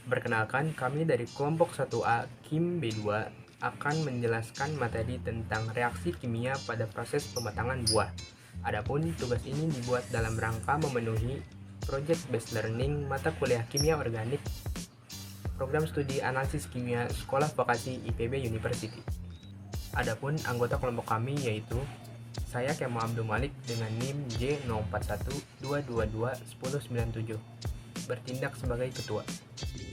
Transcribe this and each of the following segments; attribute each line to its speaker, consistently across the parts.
Speaker 1: Perkenalkan, kami dari kelompok 1A Kim B2 akan menjelaskan materi tentang reaksi kimia pada proses pematangan buah. Adapun tugas ini dibuat dalam rangka memenuhi Project Based Learning mata kuliah Kimia Organik Program Studi Analisis Kimia Sekolah Vokasi IPB University. Adapun anggota kelompok kami yaitu saya Kemal Abdul Malik dengan NIM J0412221097 bertindak sebagai ketua.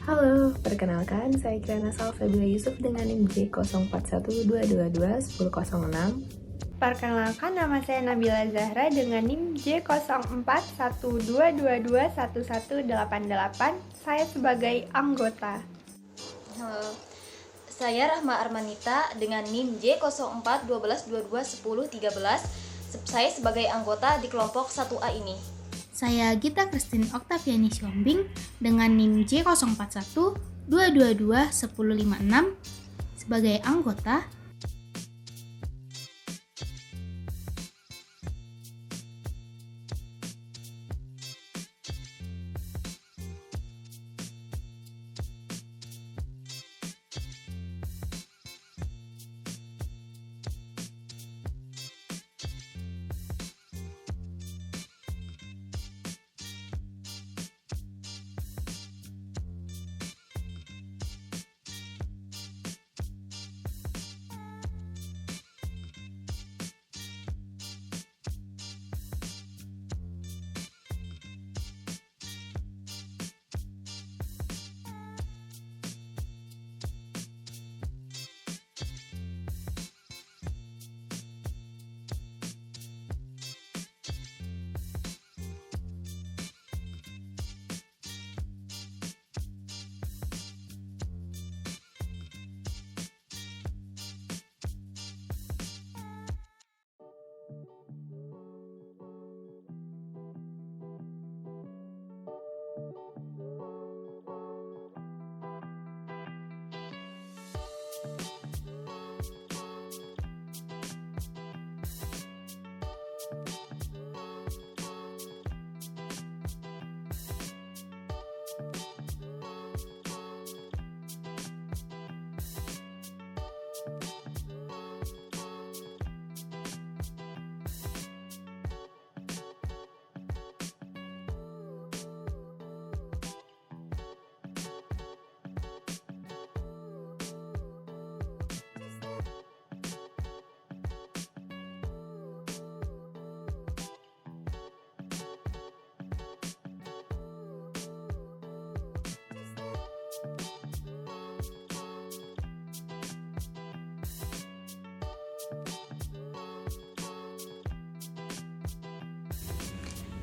Speaker 2: Halo, perkenalkan saya Kirana Salsabila Yusuf dengan NIM J0412221006.
Speaker 3: Perkenalkan, nama saya Nabila Zahra dengan NIM J0412221188. Saya sebagai anggota.
Speaker 4: Halo, saya Rahma Armanita dengan NIM J0412221013. Saya sebagai anggota di kelompok 1A ini.
Speaker 5: Saya Gita Christine Oktaviani Siombing dengan NIM J0412221056 sebagai anggota.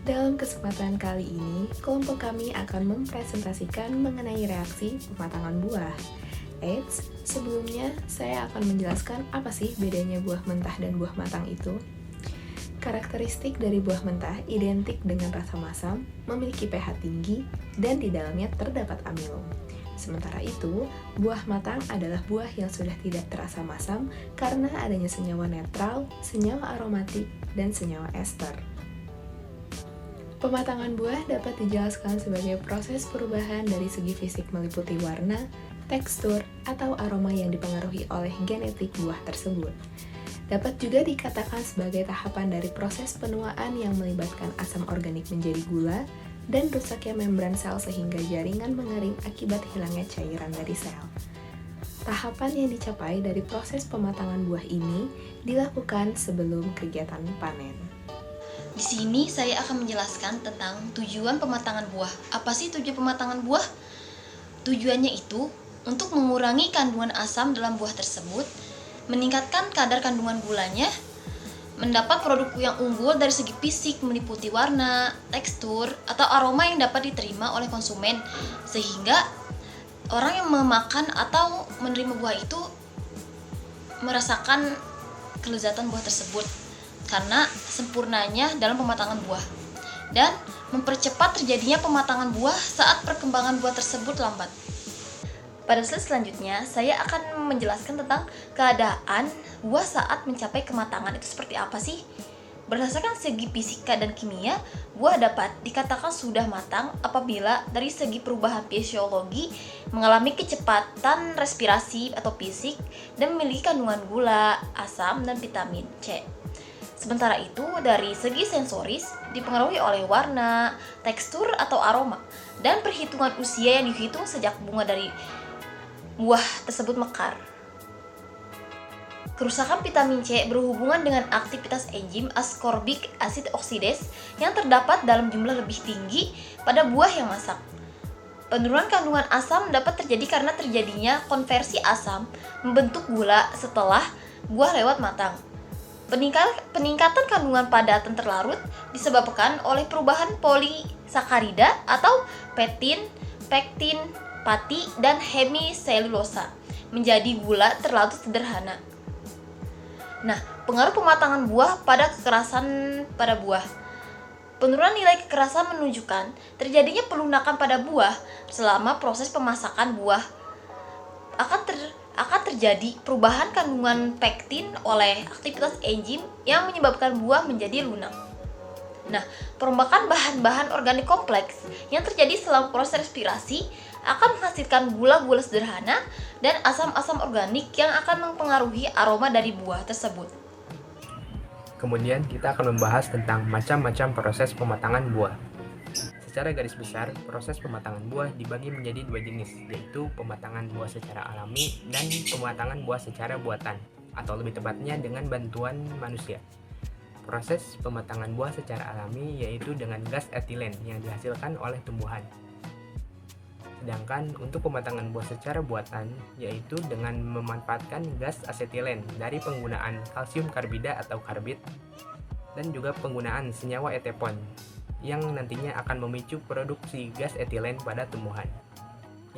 Speaker 2: Dalam kesempatan kali ini, kelompok kami akan mempresentasikan mengenai reaksi pematangan buah. Eits, sebelumnya saya akan menjelaskan apa sih bedanya buah mentah dan buah matang itu. Karakteristik dari buah mentah identik dengan rasa masam, memiliki pH tinggi, dan di dalamnya terdapat amilum. Sementara itu, buah matang adalah buah yang sudah tidak terasa masam karena adanya senyawa netral, senyawa aromatik, dan senyawa ester. Pematangan buah dapat dijelaskan sebagai proses perubahan dari segi fisik meliputi warna, tekstur, atau aroma yang dipengaruhi oleh genetik buah tersebut. Dapat juga dikatakan sebagai tahapan dari proses penuaan yang melibatkan asam organik menjadi gula dan rusaknya membran sel sehingga jaringan mengering akibat hilangnya cairan dari sel. Tahapan yang dicapai dari proses pematangan buah ini dilakukan sebelum kegiatan panen.
Speaker 4: Di sini saya akan menjelaskan tentang tujuan pematangan buah. Apa sih tujuan pematangan buah? Tujuannya itu untuk mengurangi kandungan asam dalam buah tersebut, meningkatkan kadar kandungan gulanya, mendapat produk yang unggul dari segi fisik meliputi warna, tekstur, atau aroma yang dapat diterima oleh konsumen, sehingga orang yang memakan atau menerima buah itu merasakan kelezatan buah tersebut karena sempurnanya dalam pematangan buah, dan mempercepat terjadinya pematangan buah saat perkembangan buah tersebut lambat. Pada slide selanjutnya, saya akan menjelaskan tentang keadaan buah saat mencapai kematangan itu seperti apa sih. Berdasarkan segi fisika dan kimia, buah dapat dikatakan sudah matang apabila dari segi perubahan fisiologi mengalami kecepatan respirasi atau fisik dan memiliki kandungan gula, asam, dan vitamin C. Sementara itu, dari segi sensoris dipengaruhi oleh warna, tekstur atau aroma, dan perhitungan usia yang dihitung sejak bunga dari buah tersebut mekar. Kerusakan vitamin C berhubungan dengan aktivitas enzim ascorbic acid oxidase yang terdapat dalam jumlah lebih tinggi pada buah yang masak. Penurunan kandungan asam dapat terjadi karena terjadinya konversi asam membentuk gula setelah buah lewat matang. Peningkatan kandungan padatan terlarut disebabkan oleh perubahan polisakarida atau pektin, pati, dan hemiselulosa menjadi gula terlarut sederhana. Nah, pengaruh pematangan buah pada kekerasan pada buah. Penurunan nilai kekerasan menunjukkan terjadinya pelunakan pada buah selama proses pemasakan buah. Akan terjadi perubahan kandungan pektin oleh aktivitas enzim yang menyebabkan buah menjadi lunak. Nah, perombakan bahan-bahan organik kompleks yang terjadi selama proses respirasi akan menghasilkan gula-gula sederhana dan asam-asam organik yang akan mempengaruhi aroma dari buah tersebut.
Speaker 1: Kemudian kita akan membahas tentang macam-macam proses pematangan buah. Secara garis besar, proses pematangan buah dibagi menjadi dua jenis, yaitu pematangan buah secara alami dan pematangan buah secara buatan, atau lebih tepatnya dengan bantuan manusia. Proses pematangan buah secara alami yaitu dengan gas etilen yang dihasilkan oleh tumbuhan. Sedangkan untuk pematangan buah secara buatan yaitu dengan memanfaatkan gas asetilen dari penggunaan kalsium karbida atau karbid dan juga penggunaan senyawa etepon yang nantinya akan memicu produksi gas etilen pada tumbuhan.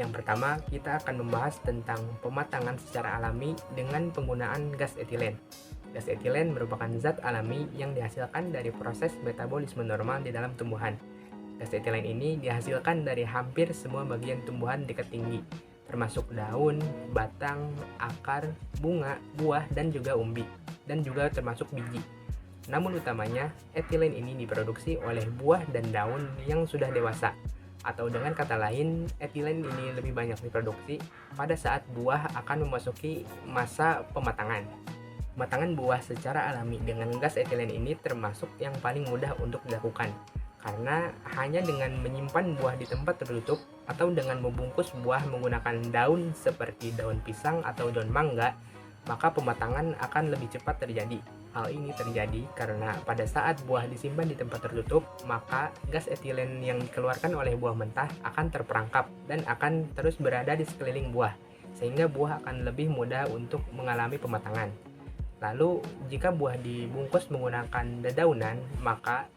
Speaker 1: Yang pertama, kita akan membahas tentang pematangan secara alami dengan penggunaan gas etilen. Gas etilen merupakan zat alami yang dihasilkan dari proses metabolisme normal di dalam tumbuhan. Gas etilen ini dihasilkan dari hampir semua bagian tumbuhan tingkat tinggi, termasuk daun, batang, akar, bunga, buah, dan juga umbi, dan juga termasuk biji. Namun utamanya, etilen ini diproduksi oleh buah dan daun yang sudah dewasa, atau dengan kata lain, etilen ini lebih banyak diproduksi pada saat buah akan memasuki masa pematangan. Pematangan buah secara alami dengan gas etilen ini termasuk yang paling mudah untuk dilakukan, karena hanya dengan menyimpan buah di tempat tertutup atau dengan membungkus buah menggunakan daun seperti daun pisang atau daun mangga, maka pematangan akan lebih cepat terjadi. Hal ini terjadi karena pada saat buah disimpan di tempat tertutup, maka gas etilen yang dikeluarkan oleh buah mentah akan terperangkap dan akan terus berada di sekeliling buah, sehingga buah akan lebih mudah untuk mengalami pematangan. Lalu, jika buah dibungkus menggunakan dedaunan, maka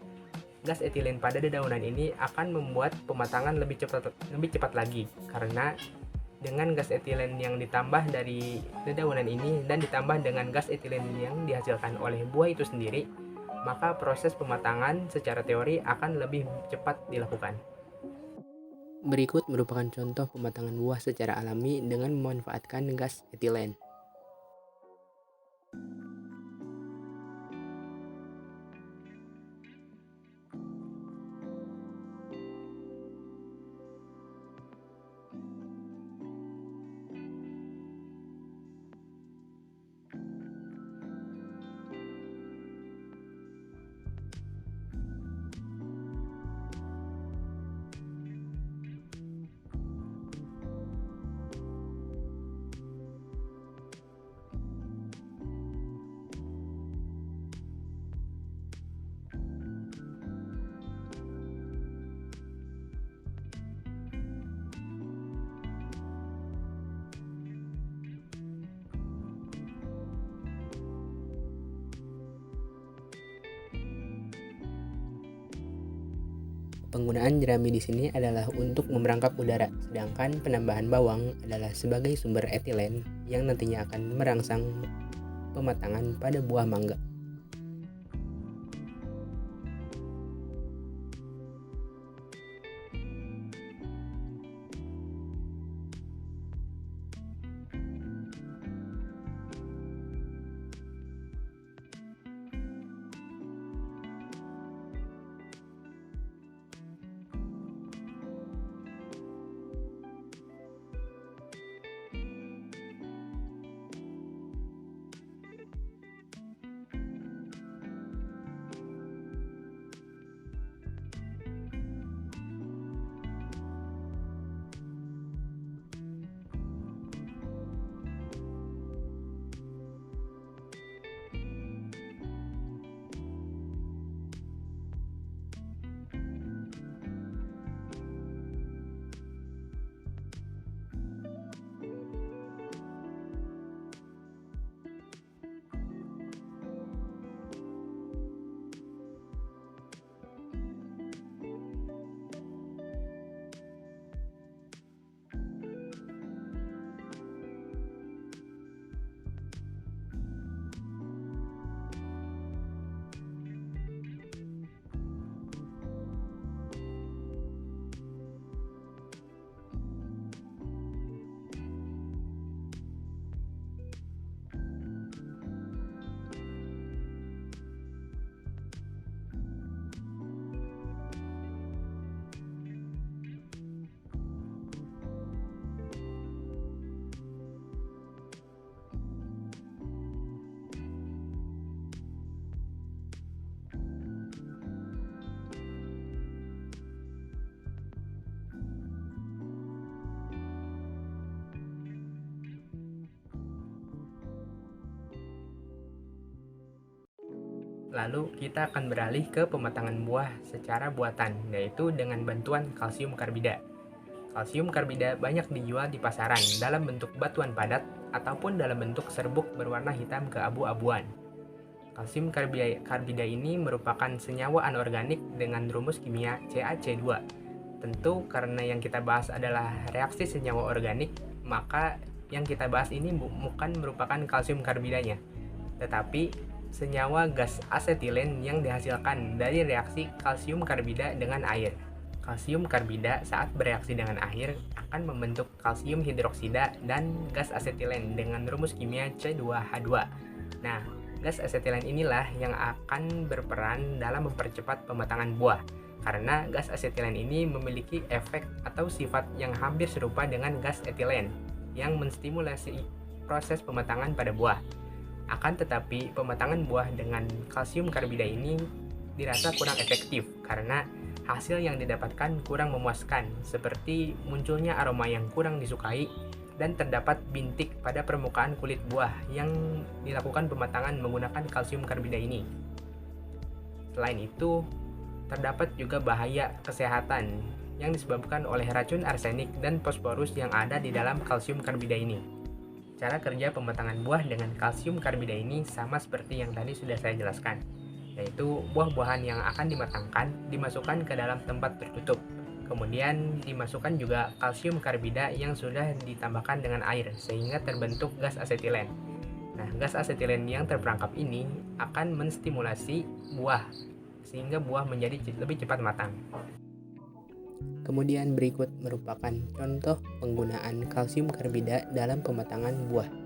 Speaker 1: gas etilen pada dedaunan ini akan membuat pematangan lebih cepat lagi, karena dengan gas etilen yang ditambah dari dedaunan ini dan ditambah dengan gas etilen yang dihasilkan oleh buah itu sendiri, maka proses pematangan secara teori akan lebih cepat dilakukan. Berikut merupakan contoh pematangan buah secara alami dengan memanfaatkan gas etilen. Penggunaan jerami di sini adalah untuk memerangkap udara, sedangkan penambahan bawang adalah sebagai sumber etilen yang nantinya akan merangsang pematangan pada buah mangga. Lalu kita akan beralih ke pematangan buah secara buatan, yaitu dengan bantuan kalsium karbida. Kalsium karbida banyak dijual di pasaran dalam bentuk batuan padat ataupun dalam bentuk serbuk berwarna hitam keabu-abuan. Kalsium karbida ini merupakan senyawa anorganik dengan rumus kimia CaC2. Tentu karena yang kita bahas adalah reaksi senyawa organik, maka yang kita bahas ini bukan merupakan kalsium karbidanya, tetapi senyawa gas asetilen yang dihasilkan dari reaksi kalsium karbida dengan air. Kalsium karbida saat bereaksi dengan air akan membentuk kalsium hidroksida dan gas asetilen dengan rumus kimia C2H2. Nah, gas asetilen inilah yang akan berperan dalam mempercepat pematangan buah, karena gas asetilen ini memiliki efek atau sifat yang hampir serupa dengan gas etilen yang menstimulasi proses pematangan pada buah. Akan tetapi, pematangan buah dengan kalsium karbida ini dirasa kurang efektif karena hasil yang didapatkan kurang memuaskan, seperti munculnya aroma yang kurang disukai dan terdapat bintik pada permukaan kulit buah yang dilakukan pematangan menggunakan kalsium karbida ini. Selain itu, terdapat juga bahaya kesehatan yang disebabkan oleh racun arsenik dan fosforus yang ada di dalam kalsium karbida ini. Cara kerja pematangan buah dengan kalsium karbida ini sama seperti yang tadi sudah saya jelaskan, yaitu buah-buahan yang akan dimatangkan dimasukkan ke dalam tempat tertutup. Kemudian dimasukkan juga kalsium karbida yang sudah ditambahkan dengan air sehingga terbentuk gas asetilen. Nah, gas asetilen yang terperangkap ini akan menstimulasi buah sehingga buah menjadi lebih cepat matang. Kemudian berikut merupakan contoh penggunaan kalsium karbida dalam pematangan buah.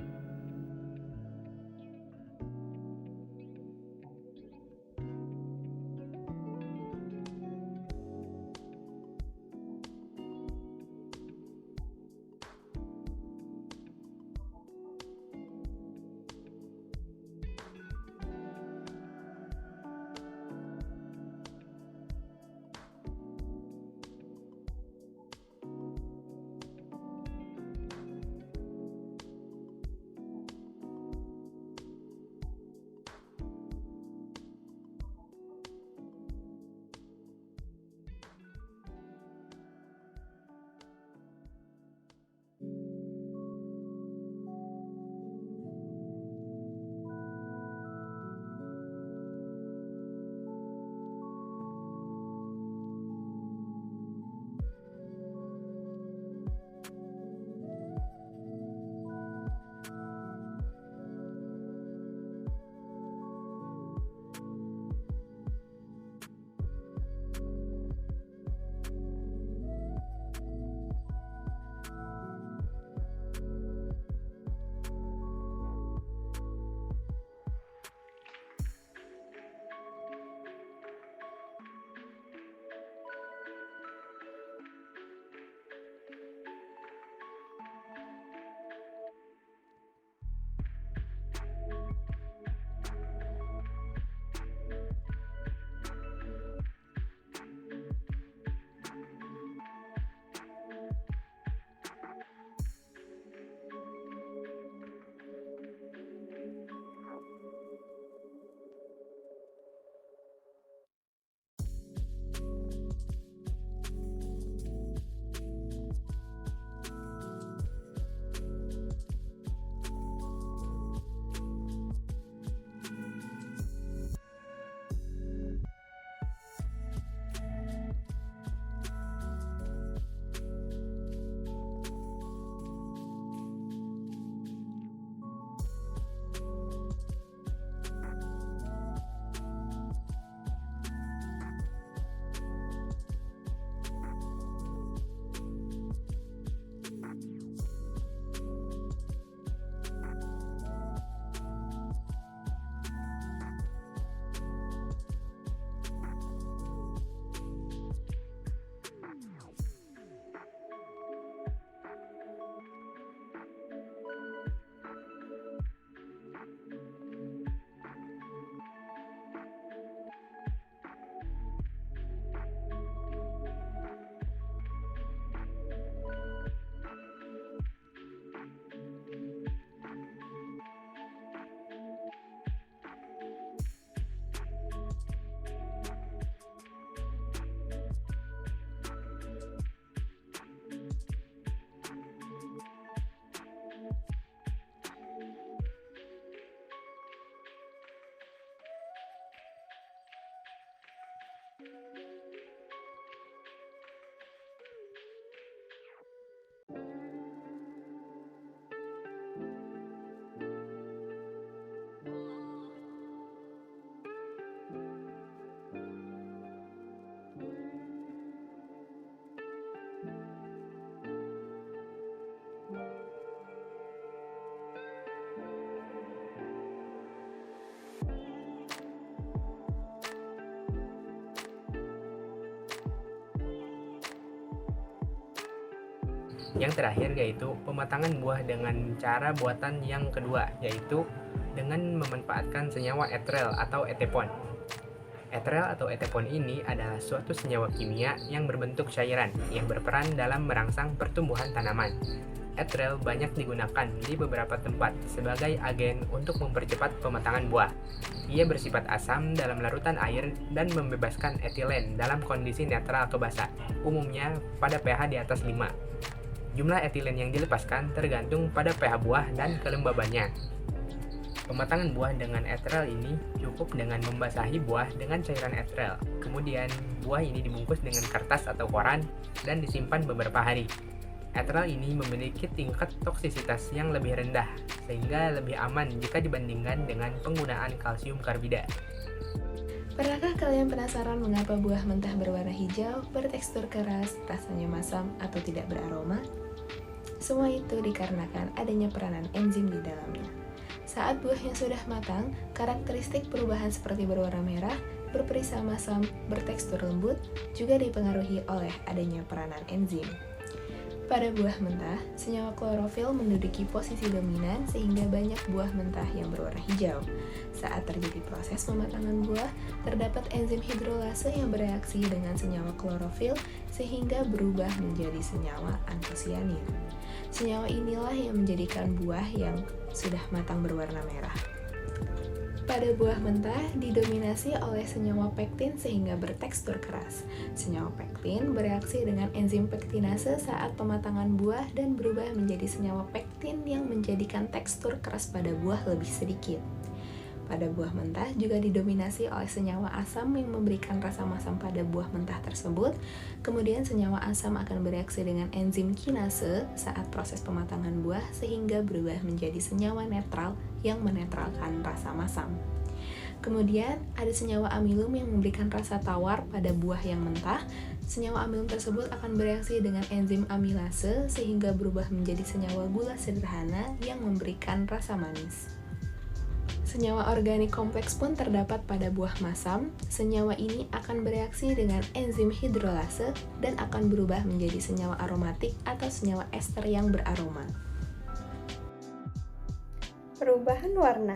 Speaker 1: Yang terakhir yaitu pematangan buah dengan cara buatan yang kedua, yaitu dengan memanfaatkan senyawa etrel atau etepon. Etrel atau etepon ini adalah suatu senyawa kimia yang berbentuk cairan yang berperan dalam merangsang pertumbuhan tanaman. Etrel banyak digunakan di beberapa tempat sebagai agen untuk mempercepat pematangan buah. Ia bersifat asam dalam larutan air dan membebaskan etilen dalam kondisi netral ke basa, umumnya pada pH di atas 5. Jumlah etilen yang dilepaskan tergantung pada pH buah dan kelembabannya. Pematangan buah dengan etrel ini cukup dengan membasahi buah dengan cairan etrel. Kemudian, buah ini dibungkus dengan kertas atau koran dan disimpan beberapa hari. Etrel ini memiliki tingkat toksisitas yang lebih rendah, sehingga lebih aman jika dibandingkan dengan penggunaan kalsium karbida.
Speaker 2: Pernahkah kalian penasaran mengapa buah mentah berwarna hijau, bertekstur keras, rasanya masam, atau tidak beraroma? Semua itu dikarenakan adanya peranan enzim di dalamnya. Saat buahnya sudah matang, karakteristik perubahan seperti berwarna merah, berperisa masam, bertekstur lembut, juga dipengaruhi oleh adanya peranan enzim. Pada buah mentah, senyawa klorofil menduduki posisi dominan sehingga banyak buah mentah yang berwarna hijau. Saat terjadi proses pematangan buah, terdapat enzim hidrolase yang bereaksi dengan senyawa klorofil sehingga berubah menjadi senyawa antosianin. Senyawa inilah yang menjadikan buah yang sudah matang berwarna merah. Pada buah mentah didominasi oleh senyawa pektin sehingga bertekstur keras. Senyawa pektin bereaksi dengan enzim pektinase saat pematangan buah dan berubah menjadi senyawa pektin yang menjadikan tekstur keras pada buah lebih sedikit. Pada buah mentah juga didominasi oleh senyawa asam yang memberikan rasa masam pada buah mentah tersebut. Kemudian senyawa asam akan bereaksi dengan enzim kinase saat proses pematangan buah sehingga berubah menjadi senyawa netral yang menetralkan rasa masam. Kemudian ada senyawa amilum yang memberikan rasa tawar pada buah yang mentah. Senyawa amilum tersebut akan bereaksi dengan enzim amilase sehingga berubah menjadi senyawa gula sederhana yang memberikan rasa manis. Senyawa organik kompleks pun terdapat pada buah masam. Senyawa ini akan bereaksi dengan enzim hidrolase dan akan berubah menjadi senyawa aromatik atau senyawa ester yang beraroma.
Speaker 3: Perubahan warna.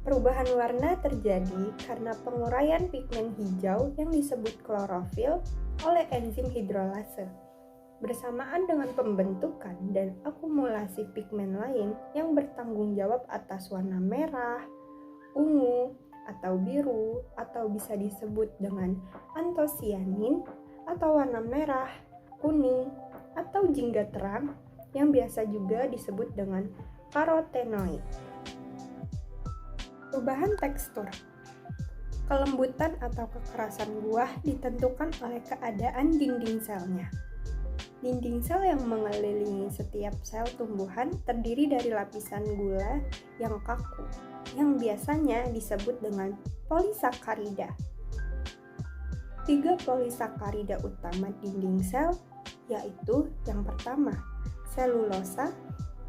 Speaker 3: Perubahan warna terjadi karena penguraian pigmen hijau yang disebut klorofil oleh enzim hidrolase, bersamaan dengan pembentukan dan akumulasi pigmen lain yang bertanggung jawab atas warna merah, ungu, atau biru, atau bisa disebut dengan antosianin, atau warna merah, kuning, atau jingga terang, yang biasa juga disebut dengan karotenoid. Perubahan tekstur. Kelembutan atau kekerasan buah ditentukan oleh keadaan dinding selnya. Dinding sel yang mengelilingi setiap sel tumbuhan terdiri dari lapisan gula yang kaku, yang biasanya disebut dengan polisakarida. 3 polisakarida utama dinding sel, yaitu yang pertama, selulosa,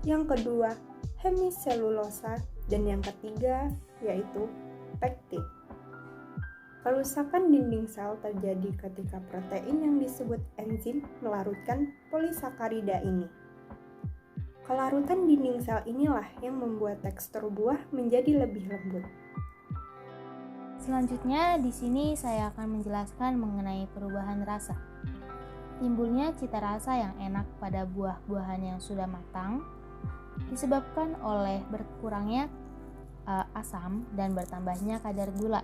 Speaker 3: yang kedua, hemiselulosa, dan yang ketiga, yaitu pektin. Kerusakan dinding sel terjadi ketika protein yang disebut enzim melarutkan polisakarida ini. Kelarutan dinding sel inilah yang membuat tekstur buah menjadi lebih lembut.
Speaker 5: Selanjutnya, di sini saya akan menjelaskan mengenai perubahan rasa. Timbulnya cita rasa yang enak pada buah-buahan yang sudah matang disebabkan oleh berkurangnya asam dan bertambahnya kadar gula.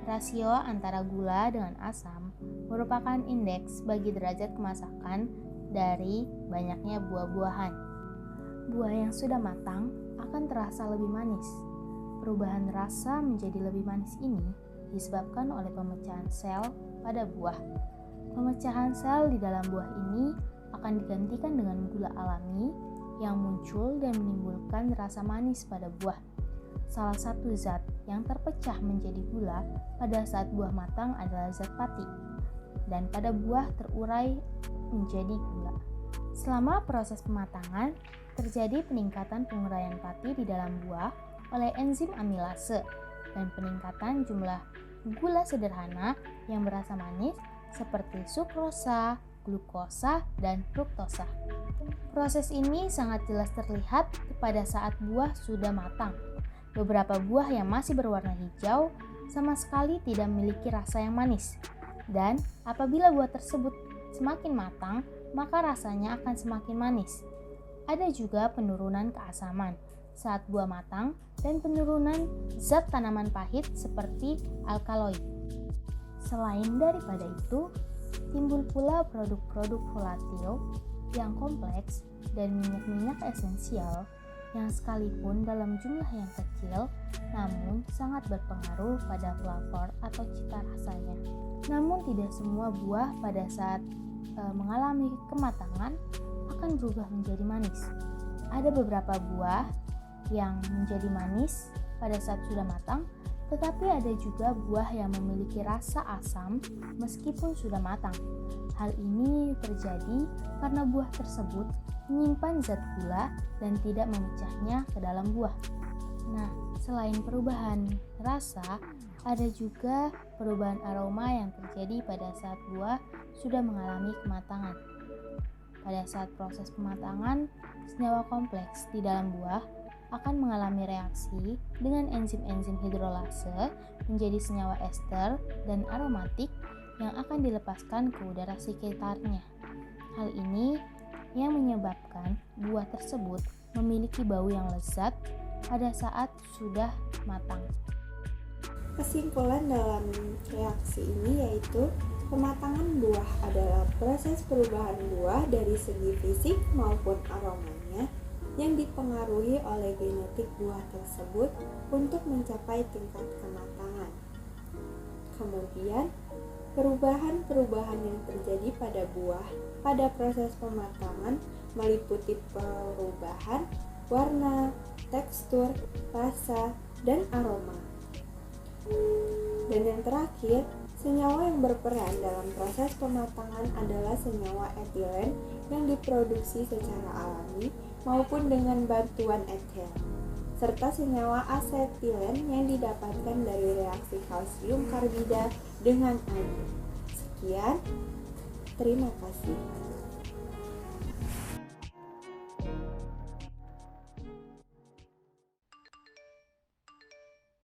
Speaker 5: Rasio antara gula dengan asam merupakan indeks bagi derajat kemasakan dari banyaknya buah-buahan. Buah yang sudah matang akan terasa lebih manis. Perubahan rasa menjadi lebih manis ini disebabkan oleh pemecahan sel pada buah. Pemecahan sel di dalam buah ini akan digantikan dengan gula alami yang muncul dan menimbulkan rasa manis pada buah. Salah satu zat yang terpecah menjadi gula pada saat buah matang adalah zat pati, dan pada buah terurai menjadi gula. Selama proses pematangan, terjadi peningkatan penguraian pati di dalam buah oleh enzim amilase dan peningkatan jumlah gula sederhana yang berasa manis seperti sukrosa, glukosa, dan fruktosa. Proses ini sangat jelas terlihat pada saat buah sudah matang. Beberapa buah yang masih berwarna hijau sama sekali tidak memiliki rasa yang manis. Dan apabila buah tersebut semakin matang, maka rasanya akan semakin manis. Ada juga penurunan keasaman saat buah matang dan penurunan zat tanaman pahit seperti alkaloid. Selain daripada itu, timbul pula produk-produk volatil yang kompleks dan minyak-minyak esensial yang sekalipun dalam jumlah yang kecil namun sangat berpengaruh pada flavor atau cita rasanya. Namun tidak semua buah pada saat mengalami kematangan akan berubah menjadi manis. Ada beberapa buah yang menjadi manis pada saat sudah matang, tetapi ada juga buah yang memiliki rasa asam meskipun sudah matang. Hal ini terjadi karena buah tersebut menyimpan zat gula dan tidak memecahnya ke dalam buah. Nah, selain perubahan rasa, ada juga perubahan aroma yang terjadi pada saat buah sudah mengalami kematangan. Pada saat proses pematangan, senyawa kompleks di dalam buah akan mengalami reaksi dengan enzim-enzim hidrolase menjadi senyawa ester dan aromatik yang akan dilepaskan ke udara sekitarnya. Hal ini yang menyebabkan buah tersebut memiliki bau yang lezat pada saat sudah matang.
Speaker 3: Kesimpulan dalam reaksi ini yaitu pematangan buah adalah proses perubahan buah dari segi fisik maupun aromanya yang dipengaruhi oleh genetik buah tersebut untuk mencapai tingkat kematangan. Kemudian, perubahan-perubahan yang terjadi pada buah pada proses pematangan meliputi perubahan warna, tekstur, rasa, dan aroma. Dan yang terakhir, senyawa yang berperan dalam proses pematangan adalah senyawa etilen yang diproduksi secara alami maupun dengan bantuan etil, serta senyawa asetilen yang didapatkan dari reaksi kalsium karbida dengan air. Sekian, terima kasih.